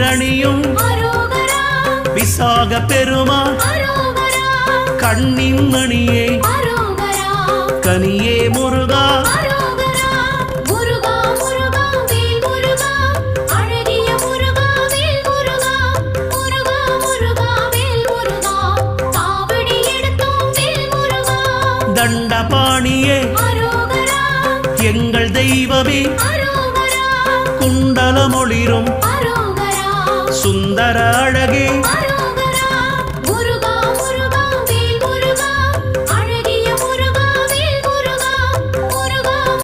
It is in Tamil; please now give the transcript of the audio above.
தேரணியும் விசாக பெருமான் கண்ணின் மணியே கனியே முருகா தண்டபாணியே எங்கள் தெய்வமே குண்டலமொளிரும் சுந்தர அழகே